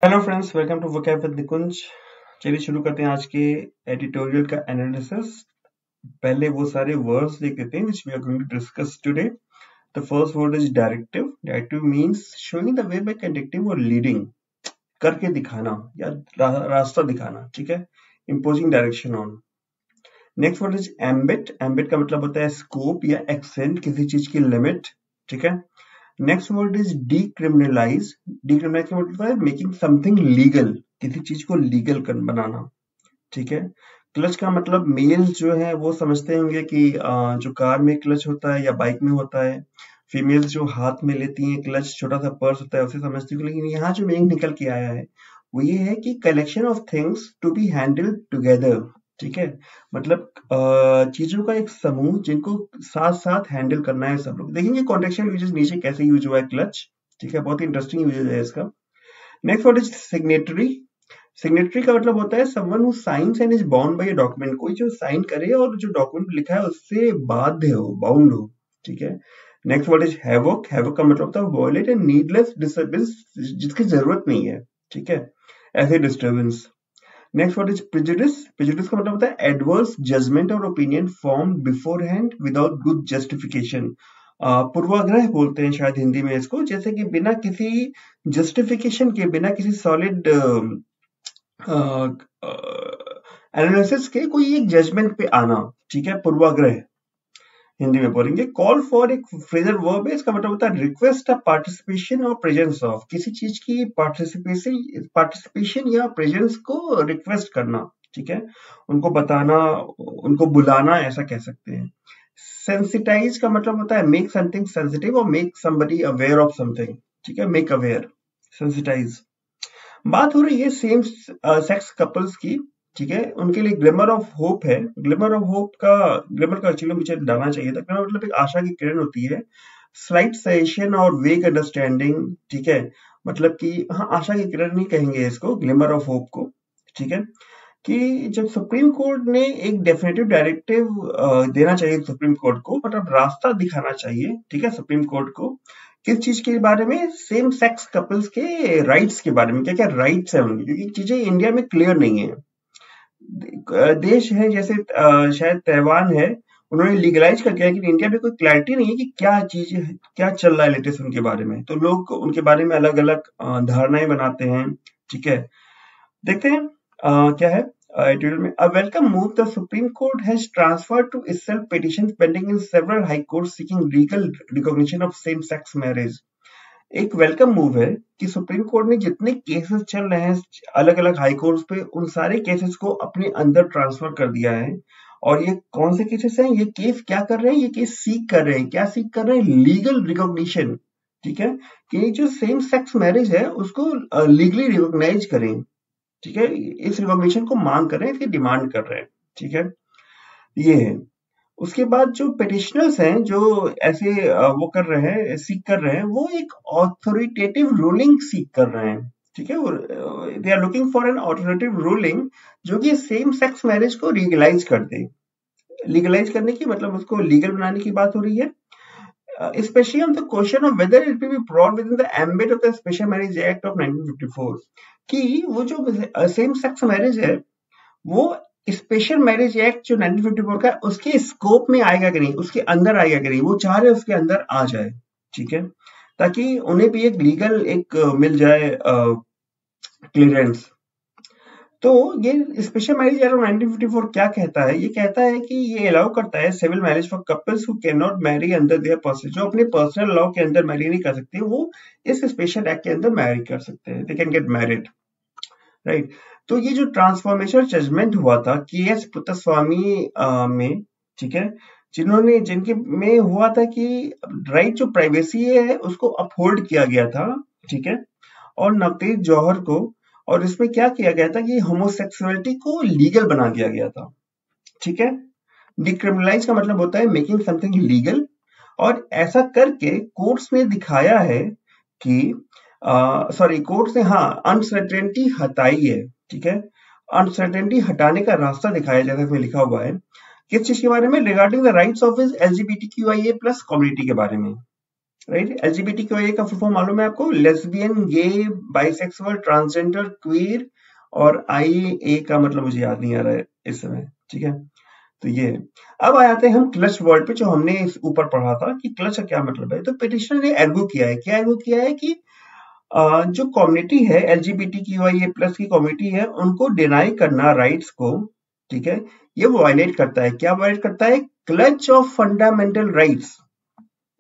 Hello friends, welcome to vocab with Nikunj. चलिए शुरू करते हैं आज के एडिटोरियल का एनालिसिस। पहले वो सारे वर्ड्स देख लेते हैं which we are going to discuss today. The first word is directive. Directive means showing the way by conducting or leading, करके दिखाना या रास्ता दिखाना, ठीक है, imposing direction on. Next word is ambit. Ambit का मतलब होता है स्कोप या एक्सटेंट, किसी चीज की लिमिट, ठीक है। Next word is decriminalise. Decriminalise का मतलब है मेकिंग समथिंग लीगल, किसी चीज को लीगल बनाना, ठीक है। क्लच का मतलब मेल्स जो है वो समझते होंगे कि जो कार में क्लच होता है या बाइक में होता है। फीमेल्स जो हाथ में लेती हैं क्लच, छोटा सा पर्स होता है, उसे समझती हूँ। लेकिन यहाँ जो मीनिंग निकल के आया है वो ये है कि collection of things to be handled together, ठीक है। मतलब चीजों का एक समूह जिनको साथ साथ हैंडल करना है सब लोग। देखेंगे कॉन्टेक्चुअल यूजेस नीचे कैसे यूज हुआ है क्लच, ठीक है, बहुत ही इंटरेस्टिंग यूजेस है इसका। Next word is signatory. Signatory का मतलब होता है someone who science and is bound by a document, कोई जो साइन करे और जो डॉक्यूमेंट लिखा है उससे बाध्य हो, बाउंड हो, ठीक है। Next word is havoc. Havoc का मतलब होता है वॉयलेट एंड नीडलेस डिस्टर्बेंस, जिसकी जरूरत नहीं है, ठीक है, ऐसे disturbance. Next word is prejudice. Prejudice का मतलब होता है एडवर्स जजमेंट और opinion form before hand without good justification. पूर्वाग्रह बोलते हैं शायद हिंदी में इसको, जैसे कि बिना किसी जस्टिफिकेशन के, बिना किसी सॉलिड एनालिसिस के कोई एक जजमेंट पे आना, ठीक है, पूर्वाग्रह हिंदी में बोलेंगे। कॉल फॉर एक फ्रेजल वर्ब है, इसका मतलब होता है रिक्वेस्ट ऑफ पार्टिसिपेशन और प्रेजेंस ऑफ, किसी चीज की पार्टिसिपेशन या प्रेजेंस को रिक्वेस्ट करना, ठीक है, उनको बताना, उनको बुलाना, ऐसा कह सकते हैं। सेंसिटाइज का मतलब होता है मेक समथिंग सेंसिटिव और make somebody aware of something, ठीक है, मेक अवेयर, सेंसिटाइज। बात हो रही है सेम सेक्स कपल्स की, ठीक है, उनके लिए ग्लिमर ऑफ होप है। ग्लिमर ऑफ होप का, ग्लिमर का एक्चुअली मुझे डालना चाहिए था, ग्लिमर मतलब एक आशा की किरण होती है। स्लाइट सजेशन और वेग अंडरस्टैंडिंग, ठीक है, मतलब कि हाँ, आशा की किरण नहीं कहेंगे इसको, ग्लिमर ऑफ होप को, ठीक है। कि जब सुप्रीम कोर्ट ने एक डेफिनेटिव डायरेक्टिव देना चाहिए सुप्रीम कोर्ट को, मतलब रास्ता दिखाना चाहिए, ठीक है, सुप्रीम कोर्ट को किस चीज के बारे में, सेम सेक्स कपल्स के राइट्स के बारे में, क्या क्या राइट्स है उनके, क्योंकि चीजें इंडिया में क्लियर नहीं है। देश है जैसे शायद ताइवान है, उन्होंने लीगलाइज कर दिया, लेकिन इंडिया में कोई क्लैरिटी नहीं है कि क्या चीज, क्या चल रहा है लेटेस्ट उनके बारे में, तो लोग उनके बारे में अलग अलग धारणाएं बनाते हैं, ठीक है। देखते हैं क्या है एडिटोरियल में। A welcome move, the supreme court has transferred to itself petitions pending in several high courts seeking legal recognition of same sex marriage। एक वेलकम मूव है कि सुप्रीम कोर्ट में जितने केसेस चल रहे हैं अलग अलग हाई कोर्ट्स पे, उन सारे केसेस को अपने अंदर ट्रांसफर कर दिया है। और ये कौन से केसेस हैं, ये केस क्या कर रहे हैं, ये केस सीख कर रहे हैं, क्या सीख कर रहे हैं, लीगल रिकॉग्निशन, ठीक है, कि जो सेम सेक्स मैरिज है उसको लीगली रिकॉग्नाइज करें, ठीक है, इस रिकॉग्निशन को मांग कर रहे हैं, इसकी डिमांड कर रहे हैं, ठीक है, ये है। उसके बाद जो पेटिशनर्स हैं जो ऐसे वो कर रहे हैं, सीख कर रहे हैं, वो एक ऑथोरिटेटिव रूलिंग सीख कर रहे हैं, ठीक है, they are looking for an authoritative ruling जो कि सेम सेक्स मैरिज को लीगलाइज कर दे। लीगलाइज करने की मतलब उसको लीगल बनाने की बात हो रही है। Especially on the question of whether it will be brought within the ambit of the Special Marriage Act of 1954, कि वो जो सेम सेक्स मैरिज है वो स्पेशल मैरिज एक्ट जो 1954 का है उसके स्कोप में आएगा कि नहीं, उसके अंदर आएगा कि नहीं, वो चाह रहे उसके अंदर आ जाए, ठीक है, ताकि उन्हें भी एक लीगल एक मिल जाए क्लियरेंस। तो ये स्पेशल मैरिज एक्ट ऑफ 1954 क्या कहता है, ये कहता है कि ये अलाउ करता है civil marriage for couples who can not marry under their person, जो अपने पर्सनल लॉ के अंदर मैरी नहीं कर सकते, वो इस स्पेशल एक्ट के अंदर मैरी कर सकते हैं, they can get married, right. तो ये जो ट्रांसफॉर्मेशन जजमेंट हुआ था के.एस. पुत्तस्वामी में, ठीक है, जिन्होंने, जिनके में हुआ था कि राइट जो प्राइवेसी है उसको अपहोल्ड किया गया था, ठीक है, और नवतेज जौहर को, और इसमें क्या किया गया था कि होमोसेक्सुअलिटी को लीगल बना दिया गया था, ठीक है। डिक्रिमिनलाइज का मतलब होता है मेकिंग समथिंग लीगल, और ऐसा करके कोर्ट्स ने दिखाया है कि सॉरी कोर्ट्स ने, हाँ, अनसर्टेनिटी हटाई है, ठीक है, अनसर्टेनिटी हटाने का रास्ता दिखाया, जैसा इसमें लिखा हुआ है, किस चीज के बारे में, regarding the rights of his LGBTQIA+ community के बारे में, राइट। LGBTQIA का फुल फॉर्म मालूम है आपको? लेस्बियन, गे, बाइसेक्सुअल, ट्रांसजेंडर, क्वीर, और IA का मतलब मुझे याद नहीं आ रहा है इस समय, ठीक है। तो ये है। अब आ जाते हैं हम क्लच वर्ड पे, जो हमने इस ऊपर पढ़ा था कि क्लच का क्या मतलब है। तो पिटिशनर ने आर्ग्यू किया है, क्या आर्ग्यू किया है कि जो कम्युनिटी है LGBTQIA+ की कम्युनिटी है, उनको डिनाई करना राइट्स को, ठीक है, ये वायलेट करता है। क्या वायलेट करता है? क्लच ऑफ फंडामेंटल राइट्स,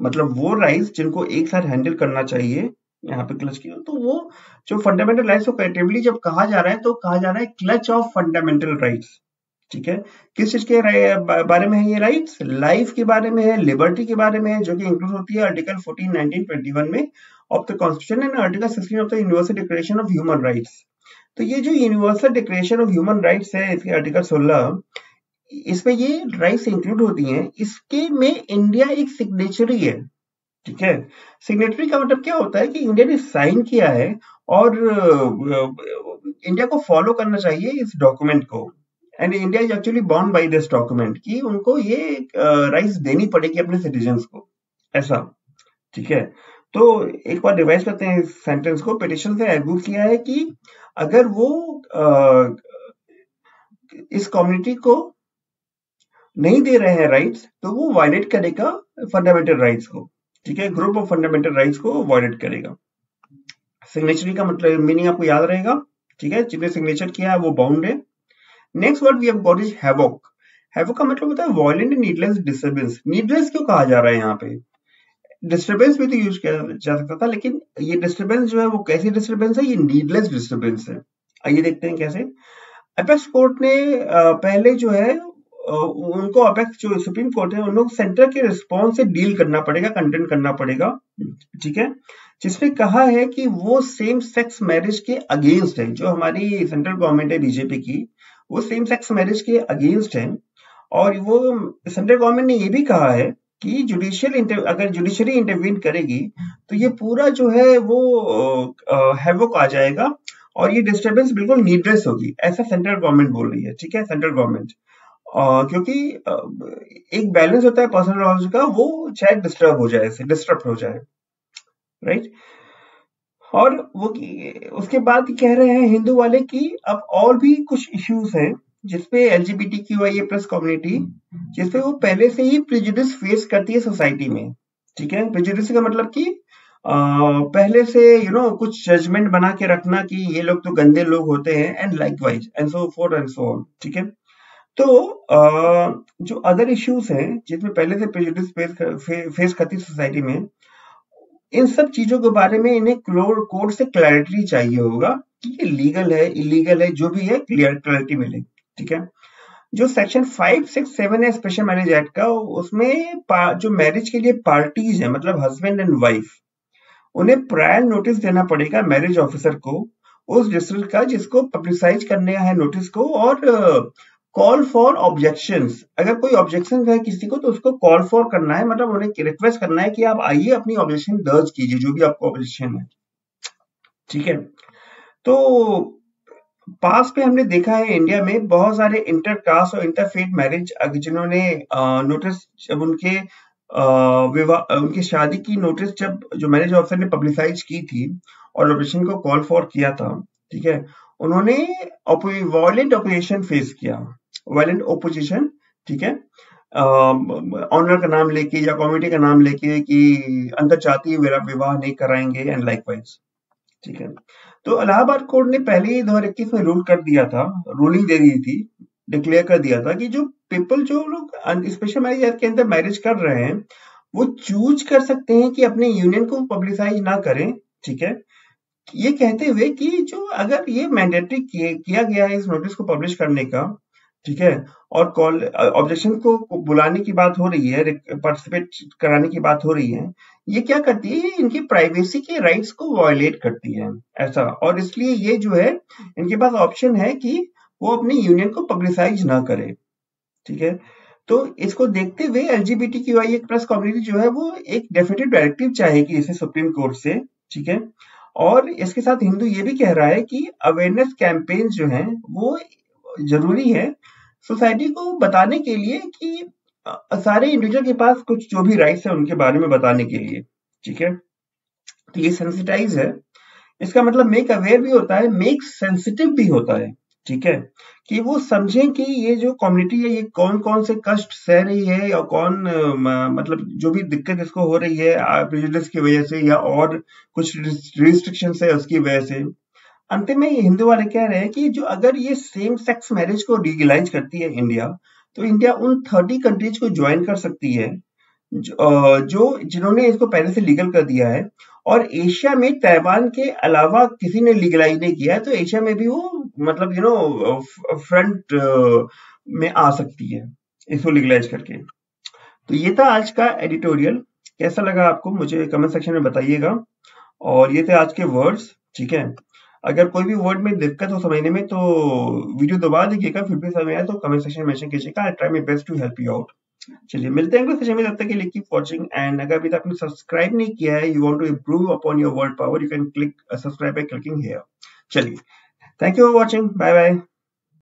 मतलब वो राइट्स जिनको एक साथ हैंडल करना चाहिए, यहाँ पे क्लच की, तो वो जो फंडामेंटल राइट्स को कलेक्टिवली जब कहा जा रहा है, तो कहा जा रहा है क्लच ऑफ फंडामेंटल राइट्स, ठीक है। किस चीज के बारे में है ये राइट्स? लाइफ के बारे में है, लिबर्टी के बारे में है, जो कि इंक्लूड होती है आर्टिकल 14, 19, 21 में of the constitution and article 16 of the universal declaration of human rights. तो ये जो universal declaration of human rights है, इसके आर्टिकल 16, इसमें ये राइट्स इंक्लूड होती हैं। इसके में इंडिया एक सिग्नेचरी है, ठीक है। सिग्नेटरी का मतलब क्या होता है कि इंडिया ने साइन किया है और इंडिया को फॉलो करना चाहिए इस डॉक्यूमेंट को, and India is actually bound by this document कि उनको ये राइट्स देनी पड़ेगी अपने सिटीजन्स को, ऐसा, ठीक है। तो एक बार रिवाइज करते हैं इस सेंटेंस को। पिटिशन से आर्ग्यू किया है कि अगर वो इस कम्युनिटी को नहीं दे रहे हैं राइट्स, तो वो वायलेट करेगा फंडामेंटल राइट्स को, ठीक है, ग्रुप ऑफ फंडामेंटल राइट्स को वायलेट करेगा। सिग्नेचरी का मतलब मीनिंग आपको याद रहेगा, ठीक है, जिसने सिग्नेचर किया है वो बाउंड है। Next word we have got is havoc. Havoc का मतलब होता है violent and needless disturbance. Needless क्यों कहा जा रहा है यहाँ पे? डिस्टर्बेंस भी तो यूज किया जा सकता था, लेकिन ये डिस्टर्बेंस जो है वो कैसी डिस्टर्बेंस है? ये नीडलेस डिस्टर्बेंस है। आइए देखते हैं कैसे। अपेक्स कोर्ट ने पहले जो है उनको, अपेक्स जो सुप्रीम कोर्ट है, उन लोग सेंटर के रिस्पॉन्स से डील करना पड़ेगा, कंटेंट करना पड़ेगा, ठीक है, जिसने कहा है कि वो सेम सेक्स मैरिज के अगेंस्ट है। जो हमारी सेंट्रल गवर्नमेंट है बीजेपी की, वो सेम सेक्स मैरिज के अगेंस्ट है। और वो सेंट्रल गवर्नमेंट ने ये भी कहा है कि अगर जुडिशरी इंटरवीन करेगी तो ये पूरा जो है वो हैवोक आ जाएगा और ये डिस्टर्बेंस बिल्कुल नीडलेस होगी, ऐसा सेंट्रल गवर्नमेंट बोल रही है, ठीक है, सेंट्रल गवर्नमेंट। क्योंकि एक बैलेंस होता है पर्सनल लॉज का, वो शायद डिस्टर्ब हो जाए, राइट। और वो उसके बाद कह रहे हैं हिंदू वाले कि अब और भी कुछ इश्यूज हैं जिसपे LGBTQIA+ कम्युनिटी, जिसपे वो पहले से ही प्रेजुडिस फेस करती है सोसाइटी में, ठीक है। प्रेजुडिस का मतलब कि पहले से कुछ जजमेंट बना के रखना कि ये लोग तो गंदे लोग होते हैं, and likewise and so fourth and so on, ठीक है। तो जो अदर इश्यूज हैं जिसमें पहले से प्रेजुडिस फेस करती है सोसाइटी में, इन सब चीजों के बारे में इन्हें कोर्ट से क्लैरिटी चाहिए होगा कि ये लीगल है, इलीगल है, जो भी है क्लैरिटी मिले, ठीक है। जो सेक्शन 5, 6, 7 है स्पेशल मैरिज एक्ट का, उसमें जो मैरिज के लिए पार्टीज है, मतलब हस्बैंड एंड वाइफ, उन्हें प्रायर नोटिस देना पड़ेगा मैरिज ऑफिसर को उस डिस्ट्रिक्ट का जिसको पब्लिसाइज करने है नोटिस को, और कॉल फॉर ऑब्जेक्शंस। अगर कोई ऑब्जेक्शन है किसी को तो उसको कॉल फॉर करना है, मतलब उन्हें रिक्वेस्ट करना है कि आप आइए अपनी ऑब्जेक्शन दर्ज कीजिए, जो भी आपको ऑब्जेक्शन है, ठीक है। तो पास में हमने देखा है इंडिया में बहुत सारे इंटरकास्ट और इंटरफेथ मैरिज, जिन्होंने नोटिस, जब उनके विवाह, उनकी शादी की नोटिस जब जो मैरिज ऑफिसर ने पब्लिसाइज की थी और ऑब्जेक्शन को कॉल फॉर किया था, ठीक है, उन्होंने वायलेंट ऑपोजिशन फेस किया, वायलेंट ओपोजिशन, ठीक है, ऑनर का नाम लेके या कम्युनिटी का नाम लेके कि अंदर चाहती है मेरा विवाह नहीं कराएंगे, एंड लाइकवाइज, ठीक है। तो इलाहाबाद कोर्ट ने पहले ही 2021 में रूलिंग दे दी थी, डिक्लेयर कर दिया था कि जो पीपल, जो लोग स्पेशल मैरिज एक्ट के अंदर मैरिज कर रहे हैं, वो चूज कर सकते हैं कि अपने यूनियन को पब्लिसाइज ना करें, ठीक है। ये कहते हुए कि जो अगर ये मैंडेटरी किया गया है इस नोटिस को पब्लिश करने का, ठीक है, और कॉल ऑब्जेक्शन को बुलाने की बात हो रही है, पार्टिसिपेट कराने की बात हो रही है, ये क्या करती है? ये इनकी प्राइवेसी के राइट्स को वायलेट करती है, ऐसा। और इसलिए ये जो है, इनके पास ऑप्शन है कि वो अपनी यूनियन को पब्लिसाइज ना करे, ठीक है। तो इसको देखते हुए LGBTQIA+ कम्युनिटी जो है वो एक डेफिनेटिव डायरेक्टिव चाहेगी इसे सुप्रीम कोर्ट से, ठीक है। और इसके साथ हिंदू ये भी कह रहा है कि अवेयरनेस कैंपेन जो है वो जरूरी है सोसाइटी को बताने के लिए कि सारे इंडिविजुअल के पास कुछ जो भी राइट्स है उनके बारे में बताने के लिए, ठीक है, तो ये सेंसिटाइज है। इसका मतलब मेक अवेयर भी होता है, मेक सेंसिटिव भी होता है। ठीक है, कि वो समझें कि ये जो कम्युनिटी है ये कौन कौन से कष्ट सह रही है, या कौन मतलब जो भी दिक्कत इसको हो रही है प्रेजुडिस की वजह से या और कुछ रिस्ट्रिक्शन है उसकी वजह से। अंतिम में ये हिंदू वाले कह रहे हैं कि जो अगर ये सेम सेक्स मैरिज को लीगलाइज करती है इंडिया, तो इंडिया उन 30 कंट्रीज को ज्वाइन कर सकती है जो जिन्होंने इसको पहले से लीगल कर दिया है। और एशिया में ताइवान के अलावा किसी ने लीगलाइज नहीं किया है, तो एशिया में भी वो मतलब फ्रंट में आ सकती है इसको लीगलाइज करके। तो ये था आज का एडिटोरियल। कैसा लगा आपको मुझे कमेंट सेक्शन में बताइएगा। और ये थे आज के वर्ड्स। ठीक है, अगर कोई भी वर्ड में दिक्कत हो समझने में तो वीडियो दोबारा देखिएगा, फिर भी समझ आए तो कमेंट सेक्शन में मेंशन कीजिएगा। I try my best to help you out. चलिए मिलते हैं अगले सेशन में, तब तक के लिए कीप वॉचिंग। एंड अगर अभी तक आपने सब्सक्राइब नहीं किया है, you want to improve upon your word power, you can click subscribe by clicking here. चलिए, thank you for watching, bye bye.